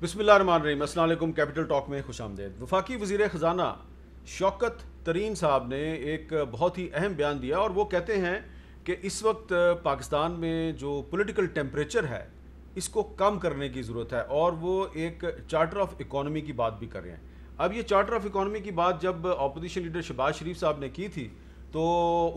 بسم اللہ الرحمن الرحیم، السلام علیکم۔ کیپٹل ٹاک میں خوش آمدید۔ وفاقی وزیر خزانہ شوکت ترین صاحب نے ایک بہت ہی اہم بیان دیا اور وہ کہتے ہیں کہ اس وقت پاکستان میں جو پولیٹیکل ٹیمپریچر ہے اس کو کم کرنے کی ضرورت ہے، اور وہ ایک چارٹر آف اکانومی کی بات بھی کر رہے ہیں۔ اب یہ چارٹر آف اکانومی کی بات جب اپوزیشن لیڈر شہباز شریف صاحب نے کی تھی تو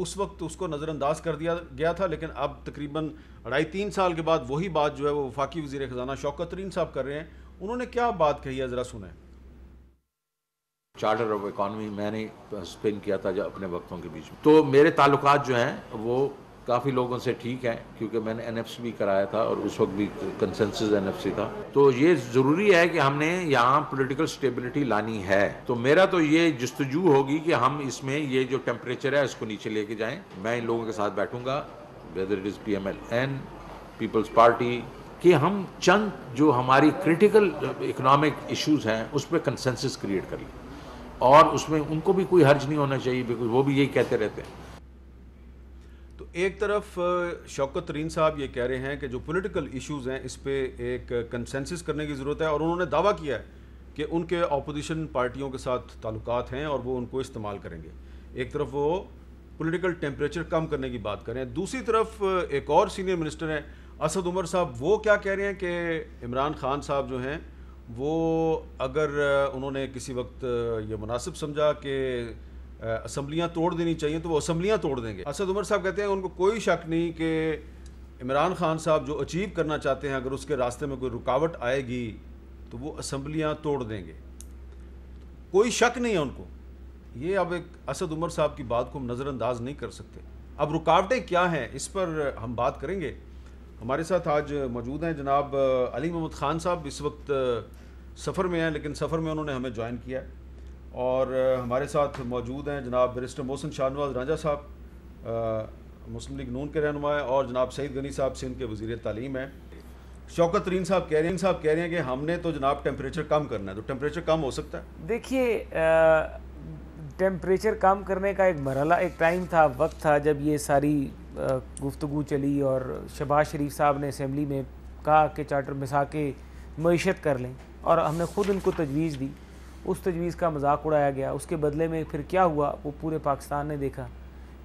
اس وقت اس کو نظر انداز کر دیا گیا تھا، لیکن اب تقریباً 2.5-3 سال کے بعد وہی بات جو ہے وہ وفاقی وزیر خزانہ شوکت ترین صاحب کر رہے ہیں۔ انہوں نے کیا بات کہی ہے، ذرا سنیں۔ چارٹر آف اکانومی میں نے اسپن کیا تھا اپنے وقتوں کے بیچ میں، تو میرے تعلقات جو ہیں وہ کافی لوگوں سے ٹھیک ہیں، کیونکہ میں نے این ایف سی بھی کرایا تھا اور اس وقت بھی کنسنسس این ایف سی تھا۔ تو یہ ضروری ہے کہ ہم نے یہاں پولیٹیکل سٹیبلٹی لانی ہے، تو میرا تو یہ جستجو ہوگی کہ ہم اس میں یہ جو ٹیمپریچر ہے اس کو نیچے لے کے جائیں۔ میں ان لوگوں کے ساتھ بیٹھوں گا، whether it is P M L N, People's Party, کہ ہم چند جو ہماری کرٹیکل اکنامک ایشوز ہیں اس پہ کنسنسس کریٹ کر لیں، اور اس میں ان کو بھی کوئی حرج نہیں ہونا چاہیے، بیکاز وہ بھی یہی کہتے رہتے ہیں۔ تو ایک طرف شوکت ترین صاحب یہ کہہ رہے ہیں کہ جو پولیٹیکل ایشوز ہیں اس پہ ایک کنسنسس کرنے کی ضرورت ہے، اور انہوں نے دعویٰ کیا ہے کہ ان کے اپوزیشن پارٹیوں کے ساتھ تعلقات ہیں اور وہ ان کو استعمال کریں گے۔ ایک طرف وہ پولیٹیکل ٹیمپریچر کم کرنے کی بات کریں، دوسری طرف ایک اور سینئر منسٹر ہیں اسد عمر صاحب، وہ کیا کہہ رہے ہیں کہ عمران خان صاحب جو ہیں وہ اگر انہوں نے کسی وقت یہ مناسب سمجھا کہ اسمبلیاں توڑ دینی چاہیے تو وہ اسمبلیاں توڑ دیں گے۔ اسد عمر صاحب کہتے ہیں ان کو کوئی شک نہیں کہ عمران خان صاحب جو اچیو کرنا چاہتے ہیں اگر اس کے راستے میں کوئی رکاوٹ آئے گی تو وہ اسمبلیاں توڑ دیں گے، کوئی شک نہیں ہے ان کو۔ یہ اب ایک اسد عمر صاحب کی بات کو ہم نظر انداز نہیں کر سکتے۔ اب رکاوٹیں کیا ہیں اس پر ہم بات کریں گے۔ ہمارے ساتھ آج موجود ہیں جناب علی محمد خان صاحب، اس وقت سفر میں ہیں لیکن سفر میں انہوں نے ہمیں جوائن کیا ہے، اور ہمارے ساتھ موجود ہیں جناب بیرسٹر محسن شاہ نواز رانجھا صاحب، مسلم لیگ نون کے رہنما ہیں، اور جناب سعید غنی صاحب سندھ کے وزیر تعلیم ہیں۔ شوکت ترین صاحب کہہ رہے ہیں کہ ہم نے تو جناب ٹیمپریچر کم کرنا ہے، تو ٹیمپریچر کم ہو سکتا ہے؟ دیکھیے، ٹیمپریچر کم کرنے کا ایک مرحلہ، ایک ٹائم تھا، وقت تھا جب یہ ساری گفتگو چلی اور شہباز شریف صاحب نے اسمبلی میں کہا کہ چارٹر مسا کے معیشت کر لیں، اور ہم نے خود ان کو تجویز دی۔ اس تجویز کا مذاق اڑایا گیا، اس کے بدلے میں پھر کیا ہوا وہ پورے پاکستان نے دیکھا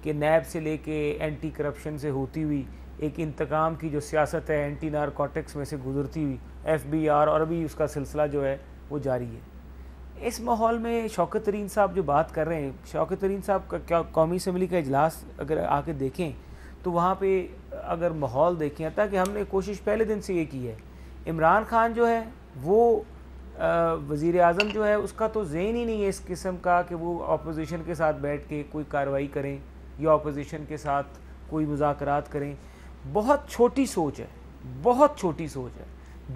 کہ نیب سے لے کے اینٹی کرپشن سے ہوتی ہوئی ایک انتقام کی جو سیاست ہے، اینٹی نارکوٹکس میں سے گزرتی ہوئی ایف بی آر، اور ابھی اس کا سلسلہ جو ہے وہ جاری ہے۔ اس ماحول میں شوکت ترین صاحب جو بات کر رہے ہیں، شوکت ترین صاحب کا کیا قومی اسمبلی کا اجلاس اگر آ کے دیکھیں تو وہاں پہ اگر ماحول دیکھیں، تاکہ ہم نے کوشش پہلے دن سے یہ کی ہے، عمران خان جو ہے وہ وزیر اعظم جو ہے اس کا تو ذہن ہی نہیں ہے اس قسم کا کہ وہ اپوزیشن کے ساتھ بیٹھ کے کوئی کارروائی کریں یا اپوزیشن کے ساتھ کوئی مذاکرات کریں۔ بہت چھوٹی سوچ ہے، بہت چھوٹی سوچ ہے،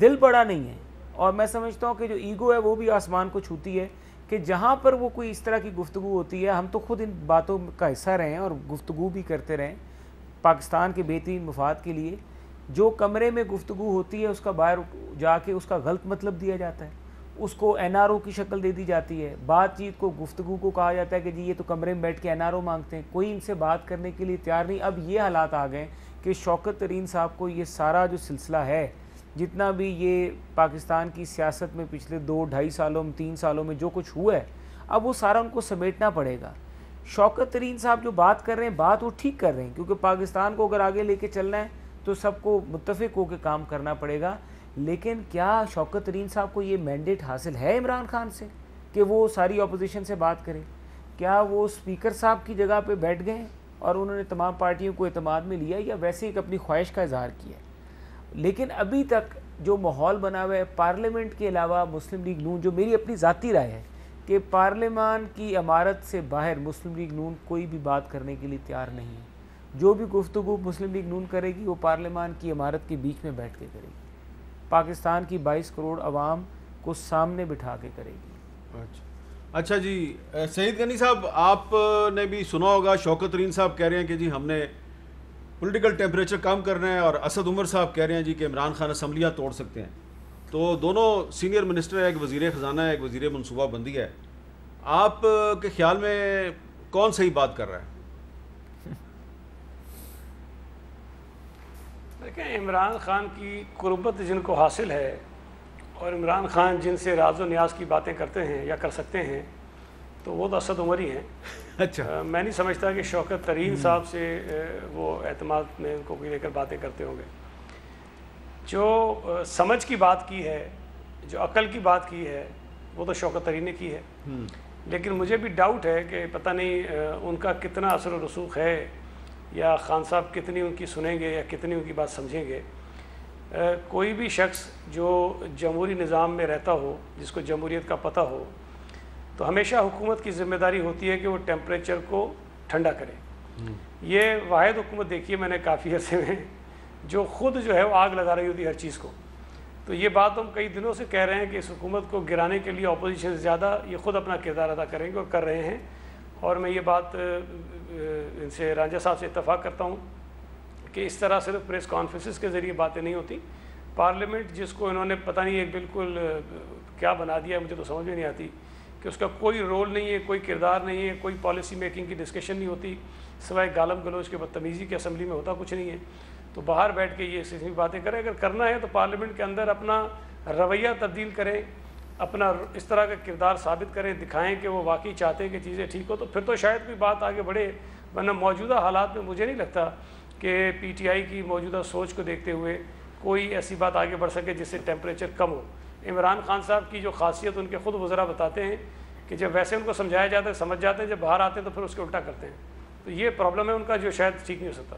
دل بڑا نہیں ہے، اور میں سمجھتا ہوں کہ جو ایگو ہے وہ بھی آسمان کو چھوتی ہے، کہ جہاں پر وہ کوئی اس طرح کی گفتگو ہوتی ہے، ہم تو خود ان باتوں کا حصہ رہے ہیں اور گفتگو بھی کرتے رہیں پاکستان کے بہترین مفاد کے لیے۔ جو کمرے میں گفتگو ہوتی ہے اس کا باہر جا کے اس کا غلط مطلب دیا جاتا ہے، اس کو این آر او کی شکل دے دی جاتی ہے، بات چیت کو، گفتگو کو کہا جاتا ہے کہ جی یہ تو کمرے میں بیٹھ کے این آر او مانگتے ہیں، کوئی ان سے بات کرنے کے لیے تیار نہیں۔ اب یہ حالات آ گئے کہ شوکت ترین صاحب کو یہ سارا جو سلسلہ ہے، جتنا بھی یہ پاکستان کی سیاست میں پچھلے 2-2.5 سالوں میں 3 سالوں میں جو کچھ ہوا ہے، اب وہ سارا ان کو سمیٹنا پڑے گا۔ شوکت ترین صاحب جو بات کر رہے ہیں، بات وہ ٹھیک کر رہے ہیں، کیونکہ پاکستان کو اگر آگے لے کے چلنا ہے تو سب کو متفق ہو کے کام کرنا پڑے گا۔ لیکن کیا شوکت ترین صاحب کو یہ مینڈیٹ حاصل ہے عمران خان سے کہ وہ ساری اپوزیشن سے بات کریں؟ کیا وہ اسپیکر صاحب کی جگہ پہ بیٹھ گئے اور انہوں نے تمام پارٹیوں کو اعتماد میں لیا، یا ویسے ایک اپنی خواہش کا اظہار کیا ہے؟ لیکن ابھی تک جو ماحول بنا ہوا ہے پارلیمنٹ کے علاوہ، مسلم لیگ نون، جو میری اپنی ذاتی رائے ہے کہ پارلیمان کی عمارت سے باہر مسلم لیگ نون کوئی بھی بات کرنے کے لیے تیار نہیں ہے۔ جو بھی گفتگو مسلم لیگ نون کرے گی وہ پارلیمان کی عمارت کے بیچ میں بیٹھ کے کرے گی، پاکستان کی 22 کروڑ عوام کو سامنے بٹھا کے کرے گی۔ اچھا جی، سعید غنی صاحب، آپ نے بھی سنا ہوگا شوکت ترین صاحب کہہ رہے ہیں کہ جی ہم نے پولیٹیکل ٹیمپریچر کم کرنا ہے، اور اسد عمر صاحب کہہ رہے ہیں جی کہ عمران خان اسمبلیاں توڑ سکتے ہیں۔ تو دونوں سینئر منسٹر ہیں، ایک وزیر خزانہ ہے، ایک وزیر منصوبہ بندی ہے۔ آپ کے خیال میں کون صحیح بات کر رہا ہے؟ دیکھیں، عمران خان کی قربت جن کو حاصل ہے اور عمران خان جن سے راز و نیاز کی باتیں کرتے ہیں یا کر سکتے ہیں تو وہ تو اسد عمر ہی ہیں. اچھا, میں نہیں سمجھتا کہ شوکت ترین صاحب سے وہ اعتماد میں ان کو لے کر باتیں کرتے ہوں گے. جو سمجھ کی بات کی ہے, جو عقل کی بات کی ہے, وہ تو شوکت ترین نے کی ہے. لیکن مجھے بھی ڈاؤٹ ہے کہ پتہ نہیں ان کا کتنا اثر و رسوخ ہے, یا خان صاحب کتنی ان کی سنیں گے یا کتنی ان کی بات سمجھیں گے. کوئی بھی شخص جو جمہوری نظام میں رہتا ہو, جس کو جمہوریت کا پتہ ہو, تو ہمیشہ حکومت کی ذمہ داری ہوتی ہے کہ وہ ٹیمپریچر کو ٹھنڈا کرے. یہ واحد حکومت دیکھی ہے میں نے کافی عرصے میں جو خود جو ہے وہ آگ لگا رہی ہوتی ہے ہر چیز کو. تو یہ بات ہم کئی دنوں سے کہہ رہے ہیں کہ اس حکومت کو گرانے کے لیے اپوزیشن سے زیادہ یہ خود اپنا کردار ادا کریں گے اور کر رہے ہیں. اور میں یہ بات ان سے رانجھا صاحب سے اتفاق کرتا ہوں کہ اس طرح صرف پریس کانفرنسز کے ذریعے باتیں نہیں ہوتی. پارلیمنٹ جس کو انہوں نے پتہ نہیں ایک بالکل کیا بنا دیا, مجھے تو سمجھ میں نہیں آتی کہ اس کا کوئی رول نہیں ہے, کوئی کردار نہیں ہے, کوئی پالیسی میکنگ کی ڈسکشن نہیں ہوتی, سوائے گالم گلوچ کے بدتمیزی کی. اسمبلی میں ہوتا کچھ نہیں ہے. تو باہر بیٹھ کے یہ سلسلے باتیں کریں. اگر کرنا ہے تو پارلیمنٹ کے اندر اپنا رویہ تبدیل کریں, اپنا اس طرح کا کردار ثابت کریں, دکھائیں کہ وہ واقعی چاہتے ہیں کہ چیزیں ٹھیک ہو, تو پھر تو شاید کوئی بات آگے بڑھے. ورنہ موجودہ حالات میں مجھے نہیں لگتا کہ پی ٹی آئی کی موجودہ سوچ کو دیکھتے ہوئے کوئی ایسی بات آگے بڑھ سکے جس سے ٹیمپریچر کم ہو. عمران خان صاحب کی جو خاصیت ان کے خود وزراء بتاتے ہیں کہ جب ویسے ان کو سمجھایا جاتا ہے سمجھ جاتے ہیں, جب باہر آتے ہیں تو پھر اس کے الٹا کرتے ہیں. تو یہ پرابلم ہے ان کا جو شاید ٹھیک نہیں ہو سکتا.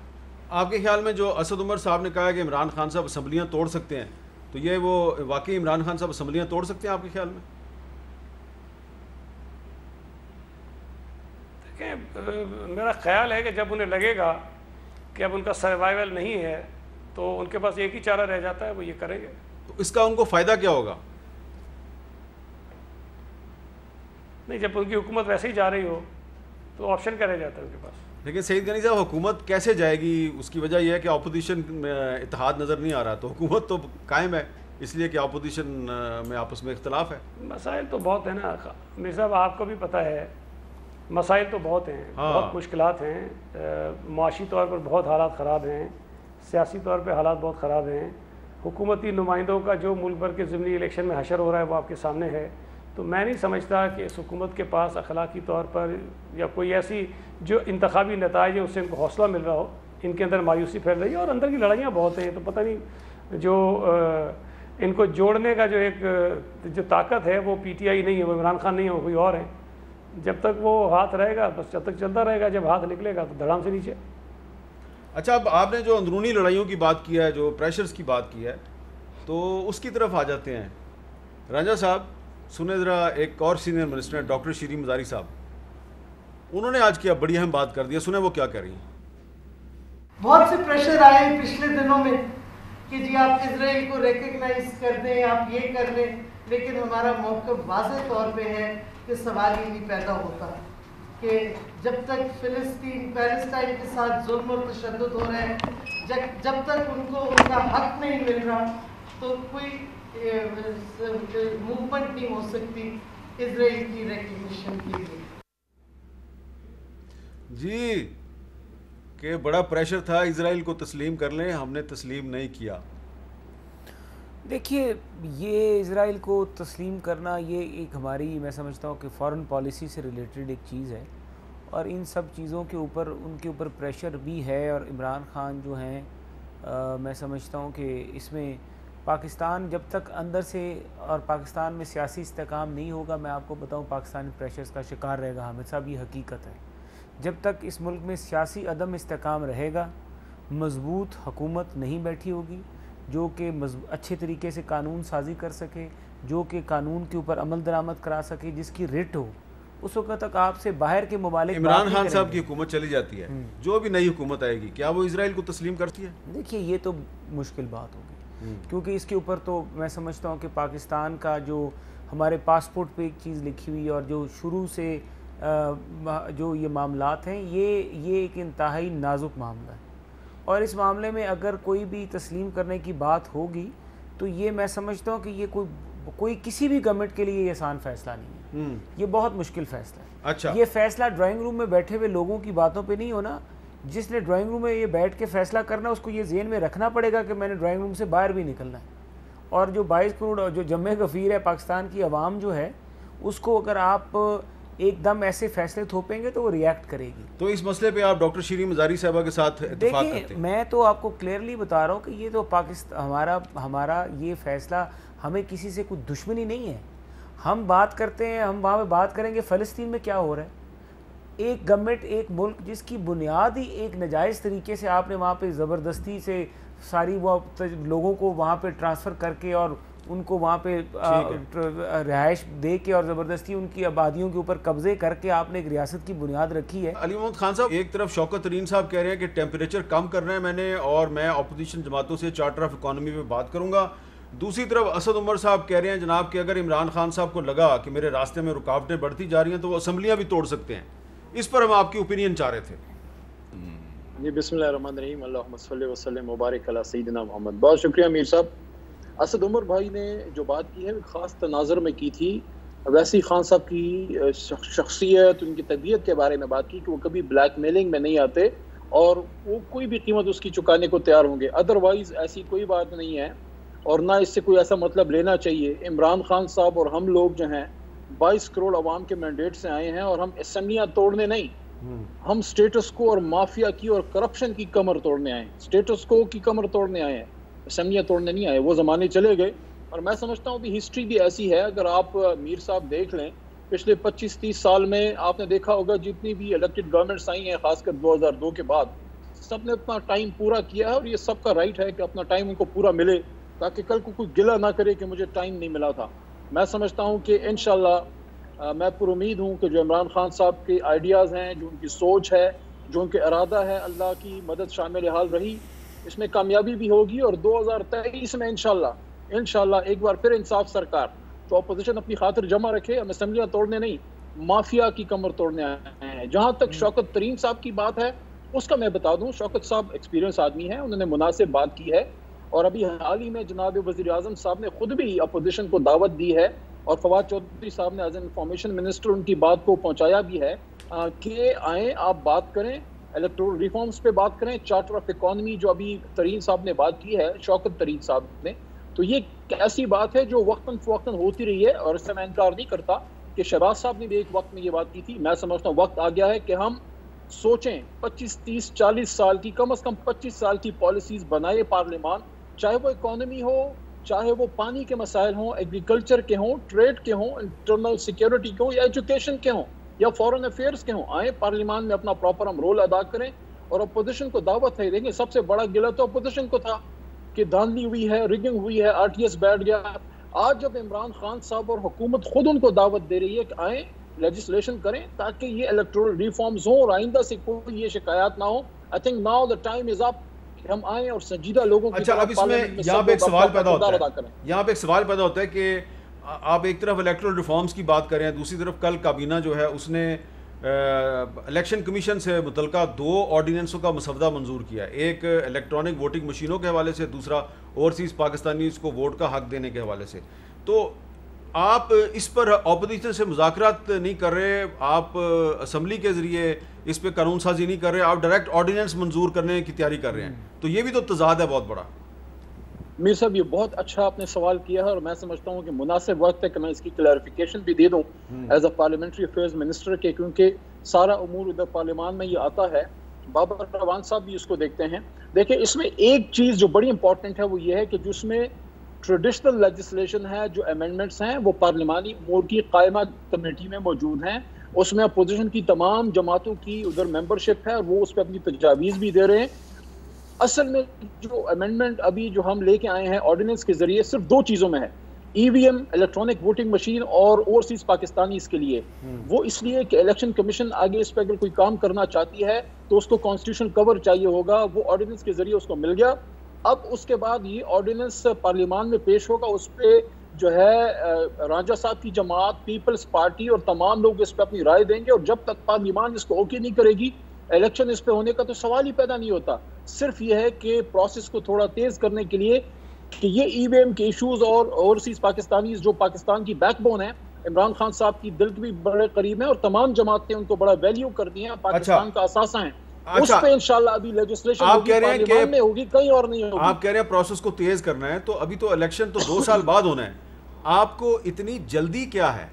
آپ کے خیال میں جو اسد عمر صاحب نے کہا کہ عمران خان صاحب اسمبلیاں توڑ سکتے ہیں, تو یہ وہ واقعی عمران خان صاحب اسمبلیاں توڑ سکتے ہیں آپ کے خیال میں؟ دیکھیں, میرا خیال ہے کہ جب انہیں لگے گا کہ اب ان کا سروائیول نہیں ہے تو ان کے پاس ایک ہی چارہ رہ جاتا ہے, وہ یہ کریں گے. تو اس کا ان کو فائدہ کیا ہوگا؟ نہیں, جب ان کی حکومت ویسے ہی جا رہی ہو تو آپشن کیا رہ جاتا ہے ان کے پاس. لیکن سعید غنی صاحب, حکومت کیسے جائے گی؟ اس کی وجہ یہ ہے کہ اپوزیشن میں اتحاد نظر نہیں آ رہا. تو حکومت تو قائم ہے اس لیے کہ اپوزیشن میں آپس میں اختلاف ہے. مسائل تو بہت ہیں نا میر صاحب, آپ کو بھی پتہ ہے مسائل تو بہت ہیں, بہت مشکلات ہیں. معاشی طور پر بہت حالات خراب ہیں, سیاسی طور پہ حالات بہت خراب ہیں. حکومتی نمائندوں کا جو ملک بھر کے ضمنی الیکشن میں حشر ہو رہا ہے وہ آپ کے سامنے ہے. تو میں نہیں سمجھتا کہ اس حکومت کے پاس اخلاقی طور پر یا کوئی ایسی جو انتخابی نتائج ہیں اس سے ان کو حوصلہ مل رہا ہو. ان کے اندر مایوسی پھیل رہی ہے اور اندر کی لڑائیاں بہت ہیں. تو پتہ نہیں جو ان کو جوڑنے کا جو ایک جو طاقت ہے وہ پی ٹی آئی نہیں ہے, وہ عمران خان نہیں ہے, وہ کوئی اور ہے. جب تک وہ ہاتھ رہے گا بس جب تک چلتا رہے گا, جب ہاتھ نکلے گا تو دھڑام سے نیچے. اچھا, اب آپ نے جو اندرونی لڑائیوں کی بات کی ہے, جو پریشرز کی بات کی ہے, تو اس کی طرف آ جاتے ہیں. رانجھا صاحب سنیں ذرا, ایک اور سینئر منسٹر ہیں ڈاکٹر شیریں مزاری صاحب, انہوں نے آج کیا بڑی اہم بات کر دی. سنیں وہ کیا کہہ رہی ہیں. بہت سے پریشر آئے پچھلے دنوں میں کہ جی آپ اسرائیل کو ریکگنائز کر دیں, آپ یہ کر لیں, لیکن ہمارا موقف واضح طور پہ ہے کہ سوال ہی نہیں پیدا ہوتا کہ جب تک پیلسٹائن کے ساتھ ظلم اور تشدد ہو رہا ہے, جب تک ان کو ان کا حق نہیں مل رہا تو کوئی موومنٹ نہیں ہو سکتی اسرائیل کی ریکگنیشن کے لیے. جی, کہ بڑا پریشر تھا اسرائیل کو تسلیم کر لیں, ہم نے تسلیم نہیں کیا. دیکھیے, یہ اسرائیل کو تسلیم کرنا یہ ایک ہماری, میں سمجھتا ہوں کہ فارن پالیسی سے ریلیٹڈ ایک چیز ہے, اور ان سب چیزوں کے اوپر ان کے اوپر پریشر بھی ہے. اور عمران خان جو ہیں, میں سمجھتا ہوں کہ اس میں پاکستان جب تک اندر سے اور پاکستان میں سیاسی استحکام نہیں ہوگا, میں آپ کو بتاؤں پاکستانی پریشرز کا شکار رہے گا. حامد صاحب, یہ حقیقت ہے. جب تک اس ملک میں سیاسی عدم استحکام رہے گا, مضبوط حکومت نہیں بیٹھی ہوگی جو کہ اچھے طریقے سے قانون سازی کر سکے, جو کہ قانون کے اوپر عمل درآمد کرا سکے, جس کی رٹ ہو, اس وقت تک آپ سے باہر کے ممالک. عمران خان صاحب کی حکومت چلی جاتی ہے, جو بھی نئی حکومت آئے گی, کیا وہ اسرائیل کو تسلیم کرتی ہے؟ دیکھیے, یہ تو مشکل بات ہوگی, کیونکہ اس کے اوپر تو میں سمجھتا ہوں کہ پاکستان کا جو ہمارے پاسپورٹ پہ ایک چیز لکھی ہوئی اور جو شروع سے جو یہ معاملات ہیں, یہ ایک انتہائی نازک معاملہ ہے. اور اس معاملے میں اگر کوئی بھی تسلیم کرنے کی بات ہوگی تو یہ میں سمجھتا ہوں کہ یہ کوئی کسی بھی گورنمنٹ کے لیے یہ آسان فیصلہ نہیں ہے. یہ بہت مشکل فیصلہ ہے. اچھا, یہ فیصلہ ڈرائنگ روم میں بیٹھے ہوئے لوگوں کی باتوں پہ نہیں ہونا. جس نے ڈرائنگ روم میں یہ بیٹھ کے فیصلہ کرنا, اس کو یہ ذہن میں رکھنا پڑے گا کہ میں نے ڈرائنگ روم سے باہر بھی نکلنا ہے, اور جو 22 کروڑ جو جمع غفیر ہے پاکستان کی عوام جو ہے اس کو اگر آپ ایک دم ایسے فیصلے تھوپیں گے تو وہ ریئیکٹ کرے گی. تو اس مسئلے پہ آپ ڈاکٹر شیریں مزاری صاحبہ کے ساتھ اتفاق کرتے ہیں؟ دیکھیں میں تو آپ کو کلیئرلی بتا رہا ہوں کہ یہ تو ہمارا یہ فیصلہ, ہمیں کسی سے کوئی دشمنی نہیں ہے. ہم بات کرتے ہیں, ہم وہاں پہ بات کریں گے فلسطین میں کیا ہو رہا ہے. ایک گورنمنٹ, ایک ملک جس کی بنیاد ہی ایک ناجائز طریقے سے آپ نے وہاں پہ زبردستی سے ساری وہ لوگوں کو وہاں پہ ٹرانسفر کر کے اور ان کو وہاں پہ رہائش دے کے اور زبردستی ان کی آبادیوں کے اوپر قبضے کر کے آپ نے ایک ریاست کی بنیاد رکھی ہے. علی محمد خان صاحب, ایک طرف شوکت ترین صاحب کہہ رہے ہیں کہ ٹیمپریچر کم کرنا ہے میں نے اور میں اپوزیشن جماعتوں سے چارٹر آف اکانومی پہ بات کروں گا. دوسری طرف اسد عمر صاحب کہہ رہے ہیں جناب کہ اگر عمران خان صاحب کو لگا کہ میرے راستے میں رکاوٹیں بڑھتی جا رہی ہیں تو وہ اسمبلیاں بھی توڑ سکتے ہیں. اس پر ہم آپ کی اوپینین چاہ رہے تھے. جی بسم اللہ الرحمن الرحیم, اللہم صلی وسلم مبارک علی سیدنا محمد. بہت شکریہ امیر صاحب. اسد عمر بھائی نے جو بات کی ہے خاص تناظر میں کی تھی. ویسی خان صاحب کی شخصیت, ان کی طبیعت کے بارے میں بات کی کہ وہ کبھی بلیک میلنگ میں نہیں آتے اور وہ کوئی بھی قیمت اس کی چکانے کو تیار ہوں گے. ادروائز ایسی کوئی بات نہیں ہے اور نہ اس سے کوئی ایسا مطلب لینا چاہیے. عمران خان صاحب اور ہم لوگ جو ہیں 22 کروڑ عوام کے مینڈیٹ سے آئے ہیں اور ہم اسمبلیاں توڑنے نہیں, ہم سٹیٹس کو اور مافیا کی اور کرپشن کی کمر توڑنے آئے ہیں. سٹیٹس کو کی کمر توڑنے آئے ہیں, اسمبلیاں توڑنے نہیں آئے. وہ زمانے چلے گئے اور میں سمجھتا ہوں کہ ہسٹری بھی ایسی ہے. اگر آپ میر صاحب دیکھ لیں پچھلے 25-30 سال میں آپ نے دیکھا ہوگا جتنی بھی الیکٹڈ گورنمنٹس آئی ہیں خاص کر 2002 کے بعد, سب نے اپنا ٹائم پورا کیا ہے اور یہ سب کا رائٹ ہے کہ اپنا ٹائم ان کو پورا ملے تاکہ کل کو کوئی گلہ نہ کرے کہ مجھے ٹائم نہیں ملا تھا. میں سمجھتا ہوں کہ انشاءاللہ میں پر امید ہوں کہ جو عمران خان صاحب کے آئیڈیاز ہیں, جو ان کی سوچ ہے, جو ان کے ارادہ ہے, اللہ کی مدد شامل حال رہی, اس میں کامیابی بھی ہوگی. اور 2023 میں انشاءاللہ ایک بار پھر انصاف سرکار. تو اپوزیشن اپنی خاطر جمع رکھے, ہم اسمبلیاں توڑنے نہیں, مافیا کی کمر توڑنے آئے ہیں. جہاں تک شوکت ترین صاحب کی بات ہے اس کا میں بتا دوں, شوکت صاحب ایکسپیرینس آدمی ہیں, انہوں نے مناسب بات کی ہے اور ابھی حال ہی میں جناب وزیر اعظم صاحب نے خود بھی اپوزیشن کو دعوت دی ہے اور فواد چودھری صاحب نے ایز این انفارمیشن منسٹر ان کی بات کو پہنچایا بھی ہے کہ آئیں آپ بات کریں, الیکٹورل ریفارمز پہ بات کریں, چارٹر آف اکانومی جو ابھی ترین صاحب نے بات کی ہے, شوکت ترین صاحب نے, تو یہ ایسی بات ہے جو وقتاً فوقتاً ہوتی رہی ہے اور اس سے میں انکار نہیں کرتا کہ شہباز صاحب نے بھی ایک وقت میں یہ بات کی تھی. میں سمجھتا ہوں وقت آ گیا ہے کہ ہم سوچیں 25, 30, 40 سال کی, کم از کم 25 سال کی پالیسیز بنائے پارلیمان, چاہے وہ اکانومی ہو, چاہے وہ پانی کے مسائل ہوں, ایگریکلچر کے ہوں, ٹریڈ کے ہوں, انٹرنل سیکیورٹی کے ہوں, یا ایجوکیشن کے ہوں, یا فورن افیئرس کے ہوں. آئیں پارلیمان میں اپنا پراپر ہم رول ادا کریں اور اپوزیشن کو دعوت ہے. دیکھیں سب سے بڑا گلہ تو اپوزیشن کو تھا کہ دھاندلی ہوئی ہے, ریگنگ ہوئی ہے, RTS بیٹھ گیا. آج جب عمران خان صاحب اور حکومت خود ان کو دعوت دے رہی ہے کہ آئیں لیجسلیشن کریں تاکہ یہ الیکٹورل ریفارمز ہوں اور آئندہ سے کوئی یہ شکایات نہ ہو. I think now the time is up کہ ہم آئیں اور سنجیدہ لوگوں کی اب اس میں یہاں پہ ایک سوال پیدا ہوتا ہے کہ آپ ایک طرف الیکٹورل ریفارمز کی بات کریں, دوسری طرف کل کابینہ جو ہے اس نے الیکشن کمیشن سے متعلقہ 2 آرڈیننسوں کا مسودہ منظور کیا ہے, ایک الیکٹرانک ووٹنگ مشینوں کے حوالے سے, دوسرا اوورسیز پاکستانیز کو ووٹ کا حق دینے کے حوالے سے. تو آپ اس پر اپوزیشن سے مذاکرات نہیں کر رہے, آپ اسمبلی کے ذریعے اس پہ قانون سازی نہیں کر رہے, آپ ڈائریکٹ آرڈیننس منظور کرنے کی تیاری کر رہے ہیں, تو یہ بھی تو تضاد ہے بہت بڑا. میر صاحب یہ بہت اچھا آپ نے سوال کیا ہے اور میں سمجھتا ہوں کہ مناسب وقت ہے کہ میں اس کی کلیریفیکیشن بھی دے دوں as a parliamentary affairs minister کے, کیونکہ سارا امور ادھر پارلیمان میں یہ آتا ہے. بابر روان صاحب بھی اس کو دیکھتے ہیں. دیکھیں اس میں ایک چیز جو بڑی امپورٹنٹ ہے وہ یہ ہے کہ جس میں ٹریڈیشنل لیجسلیشن ہے, جو امینڈمنٹس ہیں وہ پارلیمانی امور کی قائمہ کمیٹی میں موجود ہیں, اس میں اپوزیشن کی تمام جماعتوں کی ادھر ممبرشپ ہے اور وہ اس پہ اپنی تجاویز بھی دے رہے ہیں. اصل میں جو امینڈمنٹ ابھی جو ہم لے کے آئے ہیں آرڈیننس کے ذریعے صرف 2 چیزوں میں ہے, EVM الیکٹرانک ووٹنگ مشین اور اوورسیز پاکستانی اس کے لیے. وہ اس لیے کہ الیکشن کمیشن آگے اس پہ اگر کوئی کام کرنا چاہتی ہے تو اس کو کانسٹیٹیوشن کور چاہیے ہوگا, وہ آرڈیننس کے ذریعے اس کو مل گیا. اب اس کے بعد یہ آرڈیننس پارلیمان میں پیش ہوگا, اس پہ جو ہے راجہ صاحب کی جماعت, پیپلز پارٹی اور تمام لوگ اس پہ اپنی رائے دیں گے, اور جب تک پارلیمان اس کو اوکے نہیں کرے گی الیکشن اس پہ ہونے کا تو سوال ہی پیدا نہیں ہوتا. صرف یہ ہے کہ پروسیس کو تھوڑا تیز کرنے کے لیے کہ یہ EVM کے ایشوز اور اوورسیز پاکستانیز جو پاکستان کی بیک بون ہے, عمران خان صاحب کی دل کے بھی بڑے قریب ہیں اور تمام جماعتیں ان کو بڑا ویلیو کرتی ہیں, پاکستان کا اثاثہ ہیں, اس پہ انشاءاللہ ابھی لیجسلیشن آپ کہہ رہے ہیں کہ میں ہوگی، کہیں اور نہیں ہوگی. آپ کہہ رہے ہیں پروسیس کو تیز کرنا ہے، تو ابھی تو الیکشن تو 2 سال بعد ہونا ہے، آپ کو اتنی جلدی کیا ہے؟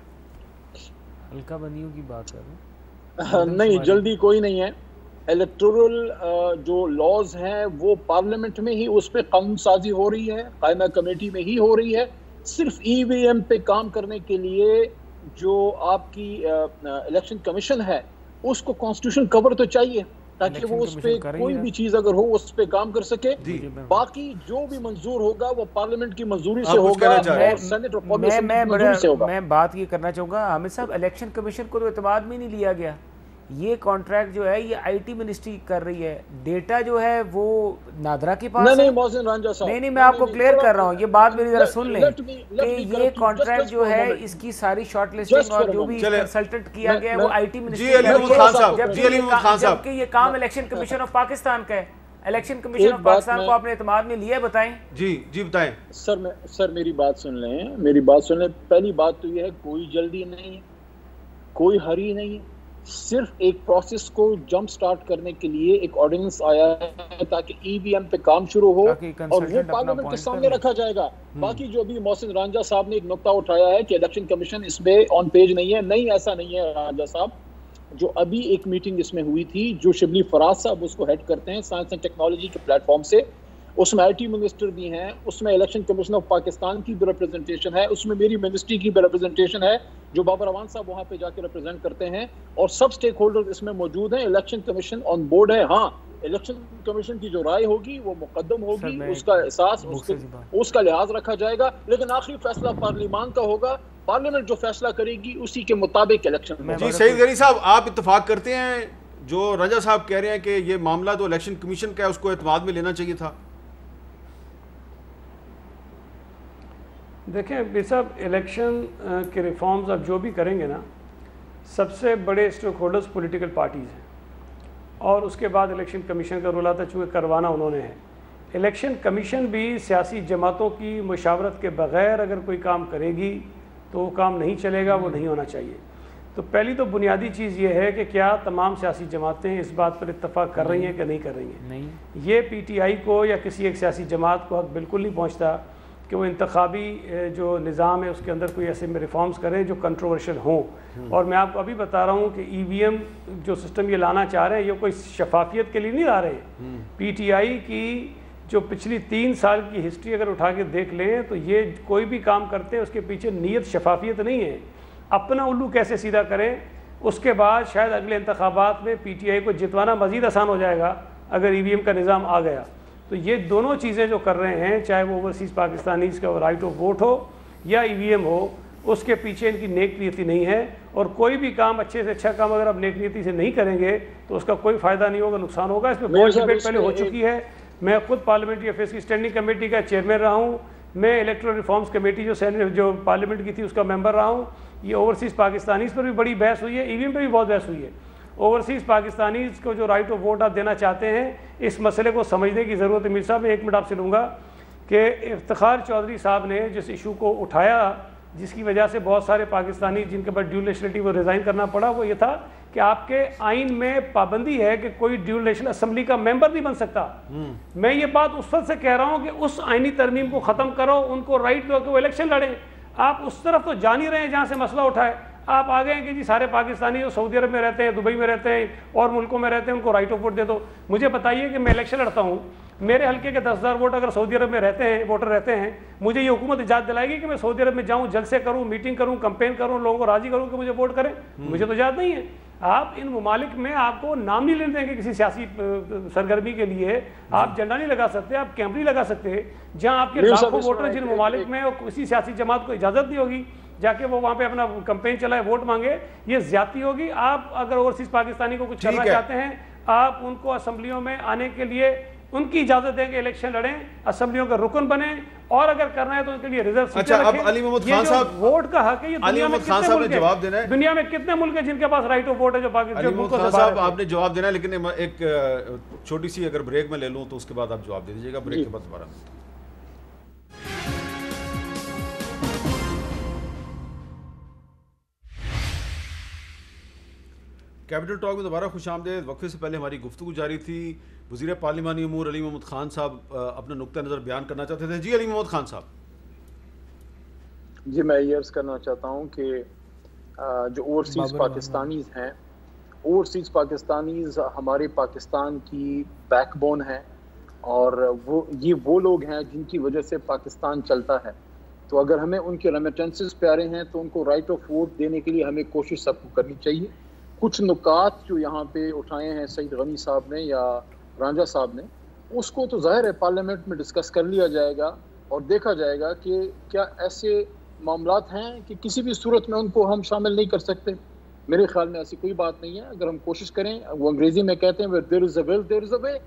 حلقہ بندیوں کی بات کر رہے ہیں. نہیں، جلدی کوئی نہیں ہے. الیکٹورل جو لاز ہیں وہ پارلیمنٹ میں ہی اس پہ قانون سازی ہو رہی ہے، قائمہ کمیٹی میں ہی ہو رہی ہے. صرف ای وی ایم پہ کام کرنے کے لیے جو آپ کی الیکشن کمیشن ہے اس کو کانسٹیٹیوشن کور تو چاہیے تاکہ وہ اس پہ کوئی بھی چیز اگر ہو اس پہ کام کر سکے. باقی جو بھی منظور ہوگا وہ پارلیمنٹ کی منظوری سے ہوگا اور سینٹ اور قومی اسمبلی کی منظوری سے ہوگا. میں بات یہ کرنا چاہوں گا حامد صاحب، الیکشن کمیشن کو تو اعتماد میں نہیں لیا گیا. یہ کانٹریکٹ جو ہے یہ آئی ٹی منسٹری کر رہی ہے، ڈیٹا جو ہے وہ نادرا کے پاس ہے. نہیں محسن رانجھا صاحب، نہیں میں آپ کو کلیئر کر رہا ہوں، یہ بات میری ذرا سن لیں کہ یہ کانٹریکٹ جو ہے اس کی ساری شارٹ لسٹنگ اور جو بھی کنسلٹنٹ کیا گیا ہے وہ آئی ٹی منسٹری، جبکہ یہ کام الیکشن کمیشن آف پاکستان کا ہے. الیکشن کمیشن آف پاکستان کو آپ نے اعتماد میں لیا ہے؟ بتائیں. جی بتائیں سر. میری بات سن لیں. پہلی بات تو یہ ہے کوئی جلدی نہیں ہے، کوئی ہری نہیں ہے. صرف ایک پروسیس کو جمپ سٹارٹ کرنے کے لیے ایک آرڈیننس آیا ہے تاکہ ای وی ایم پہ کام شروع ہو اور وہ پارلیمنٹ کے سامنے رکھا جائے گا. باقی جو بھی محسن رانجھا صاحب نے ایک نقطہ اٹھایا ہے کہ الیکشن کمیشن اس میں آن پیج نہیں ہے، نہیں ایسا نہیں ہے رانجھا صاحب. جو ابھی ایک میٹنگ اس میں ہوئی تھی جو شبلی فراز صاحب اس کو ہیڈ کرتے ہیں سائنس اینڈ ٹیکنالوجی کے پلیٹ فارم سے، اس میں آئی ٹی منسٹر بھی ہیں، اس میں الیکشن کمیشن آف پاکستان کی بھی ریپرزنٹیشن ہے، اس میں میری منسٹری کی بھی ریپرزنٹیشن ہے جو بابر اعوان صاحب وہاں پہ جا کے ریپرزینٹ کرتے ہیں، اور سب سٹیک ہولڈر اس میں موجود ہیں. الیکشن کمیشن آن بورڈ ہے. ہاں الیکشن کمیشن کی جو رائے ہوگی وہ مقدم ہوگی، اس کا احساس اس کا لحاظ رکھا جائے گا، لیکن آخری فیصلہ پارلیمان کا ہوگا. پارلیمنٹ جو فیصلہ کرے گی اسی کے مطابق الیکشن. جی سعید غنی صاحب، آپ اتفاق کرتے ہیں جو رانجھا صاحب کہہ رہے ہیں کہ یہ معاملہ تو الیکشن کمیشن کا ہے، اس کو اعتماد میں لینا چاہیے تھا؟ دیکھیں بے صاحب، الیکشن کے ریفارمز اب جو بھی کریں گے نا، سب سے بڑے اسٹیک ہولڈرز پولیٹیکل پارٹیز ہیں، اور اس کے بعد الیکشن کمیشن کا رول آتا ہے چونکہ کروانا انہوں نے ہے. الیکشن کمیشن بھی سیاسی جماعتوں کی مشاورت کے بغیر اگر کوئی کام کرے گی تو وہ کام نہیں چلے گا، وہ نہیں ہونا چاہیے. تو پہلی تو بنیادی چیز یہ ہے کہ کیا تمام سیاسی جماعتیں اس بات پر اتفاق کر رہی ہیں کہ نہیں کر رہی ہیں. یہ پی ٹی آئی کو یا کسی ایک سیاسی جماعت کو حق بالکل نہیں پہنچتا کہ وہ انتخابی جو نظام ہے اس کے اندر کوئی ایسے ریفارمز کریں جو کنٹروورشل ہوں. اور میں آپ کو ابھی بتا رہا ہوں کہ ای وی ایم جو سسٹم یہ لانا چاہ رہے ہیں یہ کوئی شفافیت کے لیے نہیں لا رہے ہیں. پی ٹی آئی کی جو پچھلی 3 سال کی ہسٹری اگر اٹھا کے دیکھ لیں تو یہ کوئی بھی کام کرتے ہیں اس کے پیچھے نیت شفافیت نہیں ہے. اپنا الو کیسے سیدھا کریں، اس کے بعد شاید اگلے انتخابات میں پی ٹی آئی کو جتوانا مزید آسان ہو جائے گا اگر ای وی ایم کا نظام آ گیا. تو یہ دونوں چیزیں جو کر رہے ہیں، چاہے وہ اوورسیز پاکستانیز کا رائٹ آف ووٹ ہو یا ای وی ایم ہو، اس کے پیچھے ان کی نیک نیتی نہیں ہے. اور کوئی بھی کام اچھے سے اچھا کام اگر آپ نیک نیتی سے نہیں کریں گے تو اس کا کوئی فائدہ نہیں ہوگا، نقصان ہوگا. اس میں بہت ڈبیٹ پہلے ہو چکی ہے. میں خود پارلیمنٹری افیئرس کی اسٹینڈنگ کمیٹی کا چیئرمین رہا ہوں، میں الیکٹرل ریفارمز کمیٹی جو پارلیمنٹ کی تھی اس کا ممبر رہا ہوں. یہ اوورسیز پاکستانیز پر بھی بڑی بحث ہوئی ہے، ای وی ایم پہ بھی بہت بحث ہوئی ہے. اوورسیز پاکستانیز کو جو رائٹ آف ووٹ آپ دینا چاہتے ہیں، اس مسئلے کو سمجھنے کی ضرورت ہے. میر صاحب میں 1 منٹ آپ سے لوں گا کہ افتخار چودھری صاحب نے جس ایشو کو اٹھایا جس کی وجہ سے بہت سارے پاکستانی جن کے پاس ڈیول نیشنلٹی وہ ریزائن کرنا پڑا، وہ یہ تھا کہ آپ کے آئین میں پابندی ہے کہ کوئی ڈیول نیشنل اسمبلی کا ممبر نہیں بن سکتا. میں یہ بات اس وقت سے کہہ رہا ہوں کہ اس آئینی ترمیم کو ختم کرو، ان کو رائٹ دو کہ وہ الیکشن لڑیں. آپ اس طرف تو جان ہی رہے ہیں جہاں سے مسئلہ اٹھائے. آپ آ گئے ہیں کہ جی سارے پاکستانی جو سعودی عرب میں رہتے ہیں، دبئی میں رہتے ہیں اور ملکوں میں رہتے ہیں ان کو رائٹ آف ووٹ دے دو. مجھے بتائیے کہ میں الیکشن لڑتا ہوں، میرے حلقے کے 10,000 ووٹ اگر سعودی عرب میں رہتے ہیں، ووٹر رہتے ہیں، مجھے یہ حکومت اجازت دلائے گی کہ میں سعودی عرب میں جاؤں، جلسے کروں، میٹنگ کروں، کمپین کروں، لوگوں کو راضی کروں کہ مجھے ووٹ کریں؟ مجھے تو اجازت نہیں ہے. آپ ان ممالک میں آپ کو نام نہیں لینے دیں گے کسی سیاسی سرگرمی کے لیے. آپ جھنڈا نہیں لگا سکتے، آپ کیمپ نہیں لگا سکتے. جہاں آپ کے لاکھوں ووٹر جن ممالک میں کسی سیاسی جماعت کو اجازت نہیں ہوگی جا کے وہ وہاں پہ اپنا کمپین چلائے، ووٹ مانگے، یہ زیادتی ہوگی. آپ اگر اوورسیز پاکستانی کو کچھ کرنا چاہتے ہیں، آپ ان کو اسمبلیوں میں آنے کے لیے ان کی اجازت دیں کہ الیکشن لڑیں، اسمبلیوں کا رکن بنیں، اور اگر کرنا ہے تو ان کے لیے ریزرو سیٹیں رکھیں. اب علی محمد خان صاحب ووٹ کا حق ہے. یہ علی محمد خان صاحب نے جواب دینا ہے. دنیا میں کتنے ملک ہیں جن کے پاس رائٹ آف ووٹ ہے جو علی محمد خان صاحب آپ نے جواب دینا ہے، لیکن ایک چھوٹی سی اگر بریک میں لے لوں تو اس کے بعد آپ جواب دے دیجیے گا. بریک کے بعد دوبارہ کیپٹل ٹاک میں دوبارہ خوش آمدید. وقفے سے پہلے ہماری گفتگو جاری تھی. وزیر پارلیمانی امور علی محمد خان صاحب اپنا نقطہ نظر بیان کرنا چاہتے تھے. جی علی محمد خان صاحب. جی میں یہ عرض کرنا چاہتا ہوں کہ جو اوورسیز پاکستانیز ہیں، اوورسیز پاکستانیز ہمارے پاکستان کی بیک بون ہیں، اور وہ لوگ ہیں جن کی وجہ سے پاکستان چلتا ہے. تو اگر ہمیں ان کے ریمیٹنسز پیارے ہیں تو ان کو رائٹ آف ووٹ دینے کے لیے ہمیں کوشش سب کو کرنی چاہیے. کچھ نکات جو یہاں پہ اٹھائے ہیں سعید غنی صاحب نے یا رانجھا صاحب نے، اس کو تو ظاہر ہے پارلیمنٹ میں ڈسکس کر لیا جائے گا اور دیکھا جائے گا کہ کیا ایسے معاملات ہیں کہ کسی بھی صورت میں ان کو ہم شامل نہیں کر سکتے. میرے خیال میں ایسی کوئی بات نہیں ہے. اگر ہم کوشش کریں، وہ انگریزی میں کہتے ہیں where there is a will there is a way.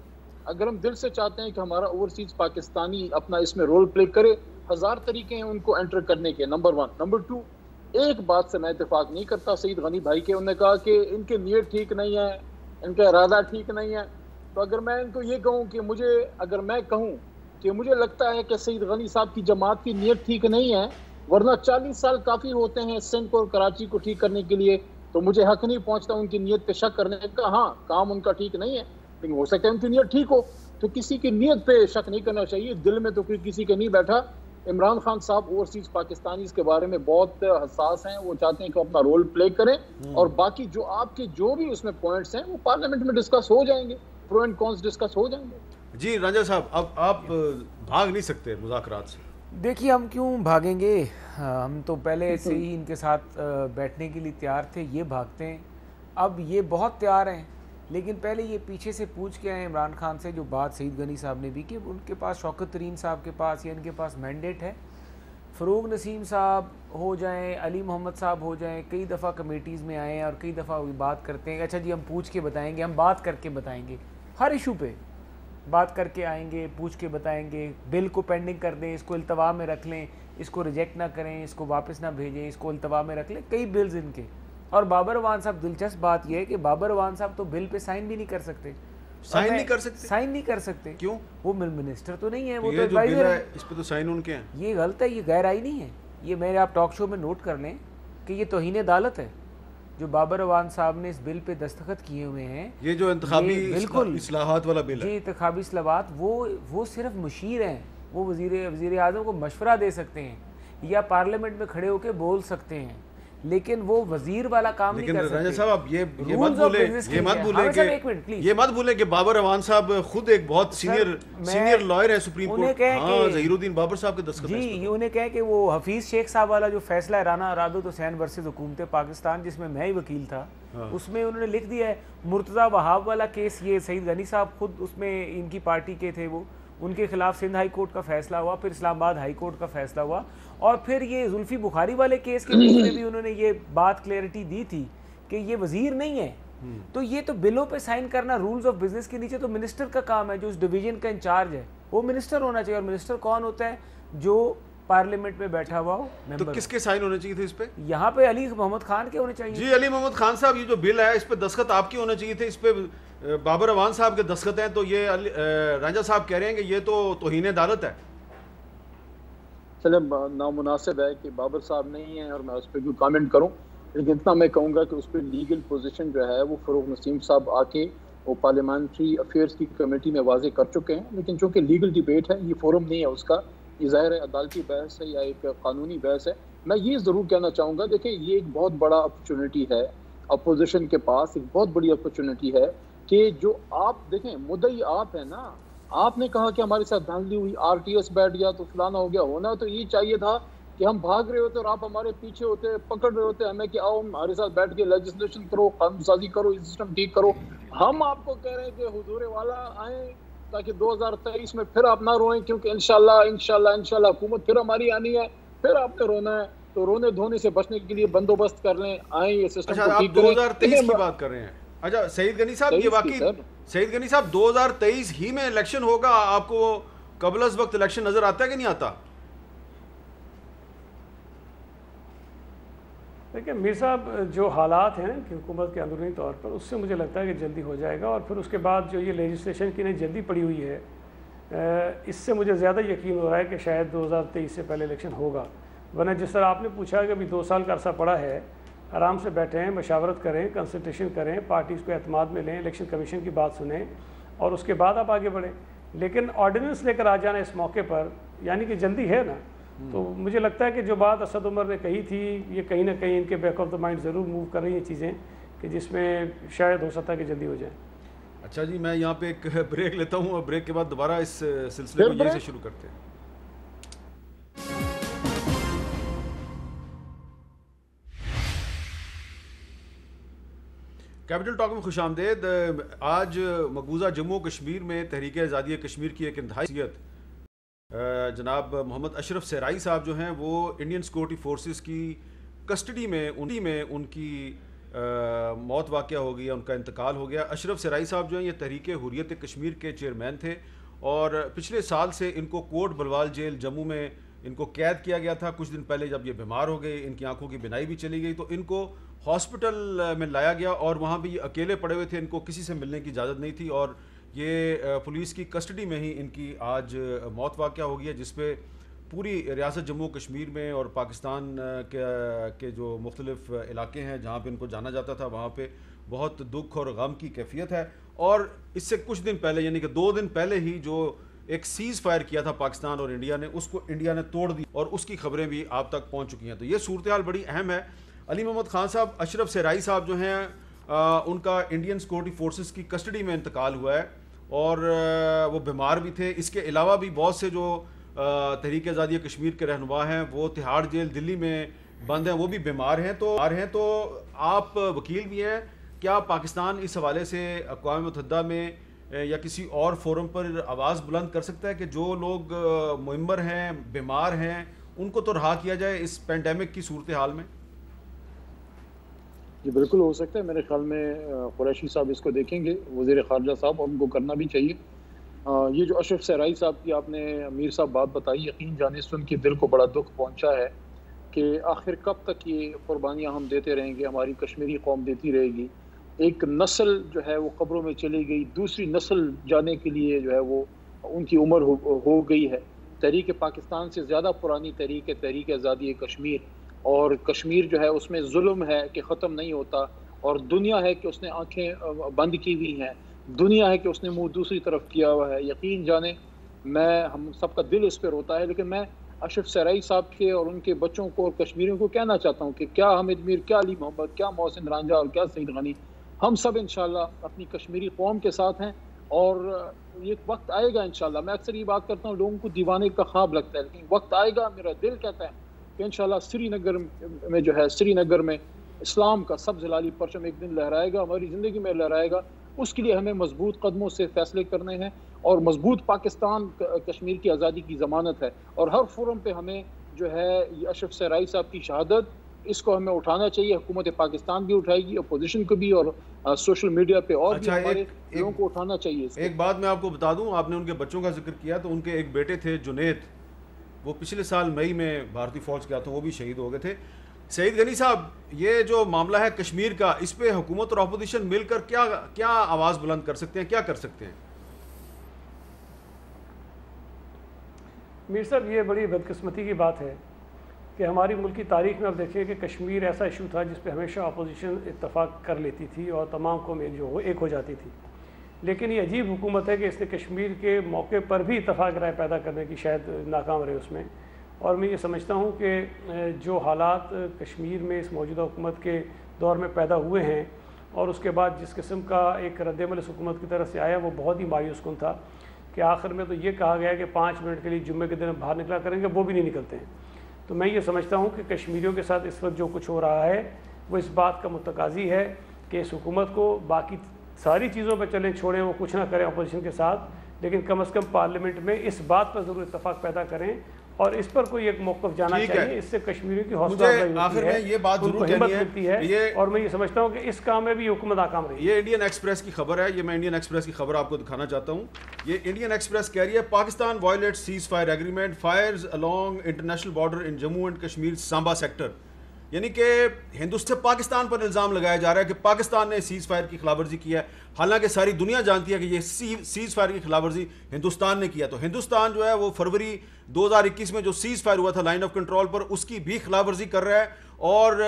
اگر ہم دل سے چاہتے ہیں کہ ہمارا اوورسیز پاکستانی اپنا اس میں رول پلے کرے، ہزار طریقے ہیں ان کو انٹر کرنے کے. نمبر 1. نمبر 2، ایک بات سے میں اتفاق نہیں کرتا سعید غنی بھائی کے. انہوں نے کہا کہ ان کی نیت ٹھیک نہیں ہے، ان کا ارادہ ٹھیک نہیں ہے. تو اگر میں ان کو یہ کہوں کہ میں کہوں کہ مجھے لگتا ہے کہ سعید غنی صاحب کی جماعت کی نیت ٹھیک نہیں ہے، ورنہ 40 سال کافی ہوتے ہیں سندھ اور کراچی کو ٹھیک کرنے کے لیے، تو مجھے حق نہیں پہنچتا ان کی نیت پہ شک کرنے کا. ہاں کام ان کا ٹھیک نہیں ہے، لیکن ہو سکتا ہے ان کی نیت ٹھیک ہو. تو کسی کی نیت پہ شک نہیں کرنا چاہیے. دل میں تو کوئی کسی کے نہیں بیٹھا. عمران خان صاحب اوورسیز پاکستانیز کے بارے میں بہت حساس ہیں. وہ چاہتے ہیں کہ اپنا رول پلے کریں، اور باقی جو آپ کے جو بھی اس میں پوائنٹس ہیں وہ پارلیمنٹ میں ڈسکس ہو جائیں گے، پرو اینڈ کونس ڈسکس ہو جائیں گے. جی رانجھا صاحب، اب آپ بھاگ نہیں سکتے مذاکرات سے. دیکھیے ہم کیوں بھاگیں گے؟ ہم تو پہلے سے ہی ان کے ساتھ بیٹھنے کے لیے تیار تھے. یہ بھاگتے ہیں، اب یہ بہت تیار ہیں، لیکن پہلے یہ پیچھے سے پوچھ کے آئے عمران خان سے جو بات سعید غنی صاحب نے بھی کہ ان کے پاس شوکت ترین صاحب کے پاس یا ان کے پاس مینڈیٹ ہے. فروغ نسیم صاحب ہو جائیں، علی محمد صاحب ہو جائیں، کئی دفعہ کمیٹیز میں آئے ہیں اور کئی دفعہ بات کرتے ہیں. اچھا جی ہم پوچھ کے بتائیں گے، ہم بات کر کے بتائیں گے، ہر ایشو پہ بات کر کے آئیں گے، پوچھ کے بتائیں گے. بل کو پینڈنگ کر دیں، اس کو التوا میں رکھ لیں، اس کو ریجیکٹ نہ کریں، اس کو واپس نہ بھیجیں، اس کو التوا میں رکھ لیں. کئی بلز ان کے. اور بابر اعوان صاحب، دلچسپ بات یہ ہے کہ بابر اعوان صاحب تو بل پہ سائن بھی نہیں کر سکتے. سائن نہیں کر سکتے کیوں؟ وہ منسٹر تو نہیں ہے، وہ تو جو ایڈوائزر بل ہے. ہے اس پہ تو سائن ان کے ہیں. یہ غلط ہے، یہ غیر آئینی ہے. یہ میرے آپ ٹاک شو میں نوٹ کر لیں کہ یہ توہین عدالت ہے جو بابر اعوان صاحب نے اس بل پہ دستخط کیے ہوئے ہیں. یہ جو انتخابی بالکل اصلاحات والا بل ہے، جی انتخابی اصلاحات، وہ صرف مشیر ہیں. وہ وزیر اعظم کو مشورہ دے سکتے ہیں یا پارلیمنٹ میں کھڑے ہو کے بول سکتے ہیں، لیکن وہ وزیر والا کام نہیں کر سکتے. رانجھا صاحب آپ یہ مت بھولیں کہ بابر اعوان صاحب خود ایک بہت سینئر لائر ہے سپریم کورٹ. ہاں ظہیر الدین بابر صاحب کے دستخط ہیں. جی انہیں کہیں کہ وہ حفیظ شیخ صاحب والا جو فیصلہ ہے رانا ارادت حسین ورسز حکومت پاکستان، جس میں ہی وکیل تھا، اس میں انہوں نے لکھ دیا ہے مرتضیٰ وہاب والا کیس. یہ سعید غنی صاحب خود اس میں ان کی پارٹی کے تھے، وہ ان کے خلاف سندھ ہائی کورٹ کا فیصلہ ہوا، پھر اسلام آباد ہائی کورٹ کا فیصلہ ہوا، اور پھر یہ زلفی بخاری والے کیس کے بیچ میں بھی انہوں نے یہ بات کلیئرٹی دی تھی کہ یہ وزیر نہیں ہے. تو یہ تو بلوں پہ سائن کرنا رولز آف بزنس کے نیچے تو منسٹر کا کام ہے، جو اس ڈویژن کا انچارج ہے وہ منسٹر ہونا چاہیے. اور منسٹر کون ہوتا ہے؟ جو پارلیمنٹ میں بیٹھا ہوا ہو تو کس کے سائن ہونے چاہیے تھے اس پہ؟ یہاں پہ علی محمد خان کے ہونے چاہیے. جی علی محمد خان صاحب، یہ جو بل ہے اس پہ دستخط آپ کے ہونے چاہیے تھے. اس پہ بابر اعوان صاحب کے دستخط ہیں، تو یہ رانجھا صاحب کہہ رہے ہیں کہ یہ تو توہین عدالت ہے. چلے نامناسب ہے کہ بابر صاحب نہیں ہیں اور میں اس پہ کوئی کامنٹ کروں، لیکن اتنا میں کہوں گا کہ اس پہ لیگل پوزیشن جو ہے وہ فروغ نسیم صاحب آ کے وہ پارلیمنٹری افیئرس کی کمیٹی میں واضح کر چکے ہیں. لیکن چونکہ لیگل ڈیبیٹ ہے، یہ فورم نہیں ہے اس کا، یہ ظاہر ہے عدالتی بحث ہے یا ایک قانونی بحث ہے. میں یہ ضرور کہنا چاہوں گا، دیکھیں یہ ایک بہت بڑا اپرچونٹی ہے اپوزیشن کے پاس، ایک بہت بڑی اپرچونٹی ہے کہ جو آپ دیکھیں مدعی آپ ہیں نا. آپ نے کہا کہ ہمارے ساتھ دھاندلی ہوئی، آر ٹی ایس بیٹھ گیا تو فلانا ہو گیا. ہونا تو یہ چاہیے تھا کہ ہم بھاگ رہے ہوتے اور آپ ہمارے پیچھے ہوتے، پکڑ رہے ہوتے ہمیں کہ آؤ ہمارے ساتھ بیٹھ کے لیجسلیشن کرو، قانون سازی کرو، یہ سسٹم ٹھیک کرو. ہم آپ کو کہہ رہے ہیں کہ حضور والا آئیں تاکہ 2023 میں پھر آپ نہ روئیں، کیونکہ انشاءاللہ حکومت پھر ہماری آنی ہے، پھر آپ نے رونا ہے. تو رونے دھونے سے بچنے کے لیے بندوبست کر لیں، آئیں یہ سسٹم کو ٹھیک کریں. 2023 کی بات کر رہے ہیں. اچھا سعید غنی صاحب، یہ واقعی سعید غنی صاحب 2023 ہی میں الیکشن ہوگا؟ آپ کو قبل از وقت الیکشن نظر آتا ہے کہ نہیں آتا؟ دیکھیں میر صاحب، جو حالات ہیں کہ حکومت کے اندرونی طور پر، اس سے مجھے لگتا ہے کہ جلدی ہو جائے گا. اور پھر اس کے بعد جو یہ لیجسلیشن کی جلدی پڑی ہوئی ہے، اس سے مجھے زیادہ یقین ہو رہا ہے کہ شاید 2023 سے پہلے الیکشن ہوگا. ورنہ جس طرح آپ نے پوچھا کہ ابھی 2 سال کا عرصہ پڑا ہے، آرام سے بیٹھیں، مشاورت کریں، کنسلٹیشن کریں، پارٹیز کو اعتماد میں لیں، الیکشن کمیشن کی بات سنیں اور اس کے بعد آپ آگے بڑھیں. لیکن آرڈیننس لے کر آ جانا اس موقع پر یعنی کہ جلدی ہے نا. تو مجھے لگتا ہے کہ جو بات اسد عمر نے کہی تھی یہ کہیں نہ کہیں ان کے بیک آف دا مائنڈ ضرور موو کر رہی ہیں چیزیں کہ جس میں شاید ہو سکتا ہے کہ جلدی ہو جائے. اچھا جی، میں یہاں پہ ایک بریک لیتا ہوں اور بریک کے بعد دوبارہ اس سلسلے کو یہیں سے شروع کرتے ہیں. کیپٹل ٹاک میں خوش آمدید. آج مقبوضہ جموں کشمیر میں تحریک آزادی کشمیر کی ایک انتہائی شخصیت جناب محمد اشرف سرائی صاحب جو ہیں وہ انڈین سیکورٹی فورسز کی کسٹڈی میں ان کی موت واقع ہو گئی ہے، ان کا انتقال ہو گیا. اشرف سرائی صاحب جو ہیں یہ تحریک حریت کشمیر کے چیئرمین تھے اور پچھلے سال سے ان کو کوٹ بلوال جیل جموں میں ان کو قید کیا گیا تھا. کچھ دن پہلے جب یہ بیمار ہو گئے، ان کی آنکھوں کی بینائی بھی چلی گئی، تو ان کو ہاسپٹل میں لایا گیا اور وہاں بھی یہ اکیلے پڑے ہوئے تھے، ان کو کسی سے ملنے کی اجازت نہیں تھی اور یہ پولیس کی کسٹڈی میں ہی ان کی آج موت واقع ہو گئی ہے، جس پہ پوری ریاست جموں کشمیر میں اور پاکستان کے جو مختلف علاقے ہیں جہاں پہ ان کو جانا جاتا تھا وہاں پہ بہت دکھ اور غم کی کیفیت ہے. اور اس سے کچھ دن پہلے یعنی کہ 2 دن پہلے ہی جو ایک سیز فائر کیا تھا پاکستان اور انڈیا نے، اس کو انڈیا نے توڑ دی اور اس کی خبریں بھی آپ تک پہنچ چکی ہیں. تو یہ صورتحال بڑی اہم ہے. علی محمد خان صاحب، اشرف سرائی صاحب جو ہیں ان کا انڈین سیکورٹی فورسز کی کسٹڈی میں انتقال ہوا ہے اور وہ بیمار بھی تھے. اس کے علاوہ بھی بہت سے جو تحریک آزادی کشمیر کے رہنما ہیں وہ تہاڑ جیل دلی میں بند ہیں، وہ بھی بیمار ہیں. تو آپ وکیل بھی ہیں، کیا پاکستان اس حوالے سے اقوام متحدہ میں یا کسی اور فورم پر آواز بلند کر سکتا ہے کہ جو لوگ معمر ہیں، بیمار ہیں، ان کو تو رہا کیا جائے اس پینڈیمک کی صورتحال میں؟ جی بالکل ہو سکتا ہے. میرے خیال میں قریشی صاحب اس کو دیکھیں گے، وزیر خارجہ صاحب، اور ان کو کرنا بھی چاہیے. یہ جو اشرف سرائی صاحب کی آپ نے امیر صاحب بات بتائی، یقین جانے سے ان کے دل کو بڑا دکھ پہنچا ہے کہ آخر کب تک یہ قربانیاں ہم دیتے رہیں گے، ہماری کشمیری قوم دیتی رہے گی. ایک نسل جو ہے وہ قبروں میں چلی گئی، دوسری نسل جانے کے لیے جو ہے وہ ان کی عمر ہو گئی ہے. تحریک پاکستان سے زیادہ پرانی تحریک ہے تحریک آزادی کشمیر، اور کشمیر جو ہے اس میں ظلم ہے کہ ختم نہیں ہوتا، اور دنیا ہے کہ اس نے آنکھیں بند کی ہوئی ہیں، دنیا ہے کہ اس نے منہ دوسری طرف کیا ہوا ہے. یقین جانے ہم سب کا دل اس پہ روتا ہے، لیکن میں اشرف سرائی صاحب کے اور ان کے بچوں کو اور کشمیریوں کو کہنا چاہتا ہوں کہ کیا حامد میر، کیا علی محمد، کیا محسن رانجھا اور کیا سعید غنی، ہم سب انشاءاللہ اپنی کشمیری قوم کے ساتھ ہیں. اور یہ وقت آئے گا انشاءاللہ. میں اکثر یہ بات کرتا ہوں، لوگوں کو دیوانے کا خواب لگتا ہے، لیکن وقت آئے گا، میرا دل کہتا ہے کہ انشاءاللہ سری نگر میں اسلام کا سبز لالی پرچم ایک دن لہرائے گا، ہماری زندگی میں لہرائے گا. اس کے لیے ہمیں مضبوط قدموں سے فیصلے کرنے ہیں اور مضبوط پاکستان کشمیر کی آزادی کی ضمانت ہے. اور ہر فورم پہ ہمیں جو ہے یہ اشرف سرائی صاحب کی شہادت، اس کو ہمیں اٹھانا چاہیے. حکومت پاکستان بھی اٹھائے گی، اپوزیشن کو بھی، اور سوشل میڈیا پہ اور بھی ہمارے لوگوں کو اٹھانا چاہیے. ایک بات میں آپ کو بتا دوں، آپ نے ان کے بچوں کا ذکر کیا تو ان کے ایک بیٹے تھے جنید، وہ پچھلے سال مئی میں بھارتی فوج گیا تو وہ بھی شہید ہو گئے تھے. سعید غنی صاحب، یہ جو معاملہ ہے کشمیر کا، اس پہ حکومت اور اپوزیشن مل کر کیا آواز بلند کر سکتے ہیں، کیا کر سکتے ہیں؟ میر صاحب، یہ بڑی بدقسمتی کی بات ہے کہ ہماری ملک کی تاریخ میں آپ دیکھیں کہ کشمیر ایسا ایشو تھا جس پہ ہمیشہ اپوزیشن اتفاق کر لیتی تھی اور تمام قومیں جو ایک ہو جاتی تھی. لیکن یہ عجیب حکومت ہے کہ اس نے کشمیر کے موقع پر بھی اتفاق رائے پیدا کرنے کی شاید ناکام رہے اس میں. اور میں یہ سمجھتا ہوں کہ جو حالات کشمیر میں اس موجودہ حکومت کے دور میں پیدا ہوئے ہیں اور اس کے بعد جس قسم کا ایک رد عمل اس حکومت کی طرف سے آیا وہ بہت ہی مایوس کن تھا کہ آخر میں تو یہ کہا گیا کہ 5 منٹ کے لیے جمعے کے دن باہر نکلا کریں گے، وہ بھی نہیں نکلتے ہیں. تو میں یہ سمجھتا ہوں کہ کشمیریوں کے ساتھ اس وقت جو کچھ ہو رہا ہے وہ اس بات کا متقاضی ہے کہ اس حکومت کو باقی ساری چیزوں پہ چلیں چھوڑیں، وہ کچھ نہ کریں اپوزیشن کے ساتھ، لیکن کم از کم پارلیمنٹ میں اس بات پر ضرور اتفاق پیدا کریں اور اس پر کوئی ایک موقف جانا چاہیے. اس سے کشمیریوں کی حوصلہ افزائی ہوتی ہے اور میں یہ سمجھتا ہوں کہ اس کام میں بھی حکومت ناکام رہی. یہ انڈین ایکسپریس کی خبر ہے، یہ میں انڈین ایکسپریس کی خبر آپ کو دکھانا چاہتا ہوں. یہ انڈین ایکسپریس کہہ رہی ہے Pakistan violates ceasefire agreement, fires along international border in Jammu and Kashmir Samba sector. یعنی کہ ہندوستان پاکستان پر الزام لگایا جا رہا ہے کہ پاکستان نے سیز فائر کی خلاف ورزی کی ہے، حالانکہ ساری دنیا جانتی ہے کہ یہ سیز فائر کی خلاف ورزی ہندوستان نے کیا. تو ہندوستان جو ہے وہ فروری 2021 میں جو سیز فائر ہوا تھا لائن آف کنٹرول پر، اس کی بھی خلاف ورزی کر رہا ہے. اور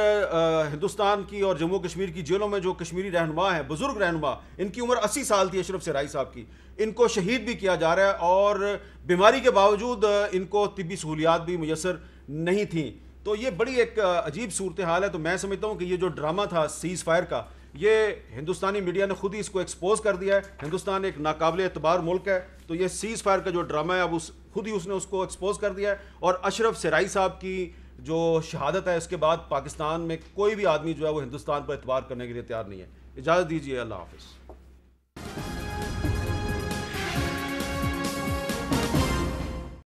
ہندوستان کی اور جموں کشمیر کی جیلوں میں جو کشمیری رہنما ہیں، بزرگ رہنما، ان کی عمر 80 سال تھی، اشرف سرائی صاحب کی، ان کو شہید بھی کیا جا رہا ہے، اور بیماری کے باوجود ان کو طبی سہولیات بھی میسر نہیں تھیں. تو یہ بڑی ایک عجیب صورتحال ہے. تو میں سمجھتا ہوں کہ یہ جو ڈرامہ تھا سیز فائر کا، یہ ہندوستانی میڈیا نے خود ہی اس کو ایکسپوز کر دیا ہے. ہندوستان ایک ناقابل اعتبار ملک ہے، تو یہ سیز فائر کا جو ڈرامہ ہے اب خود ہی اس نے اس کو ایکسپوز کر دیا ہے. اور اشرف سرائی صاحب کی جو شہادت ہے، اس کے بعد پاکستان میں کوئی بھی آدمی جو ہے وہ ہندوستان پر اعتبار کرنے کے لیے تیار نہیں ہے. اجازت دیجیے، اللہ حافظ.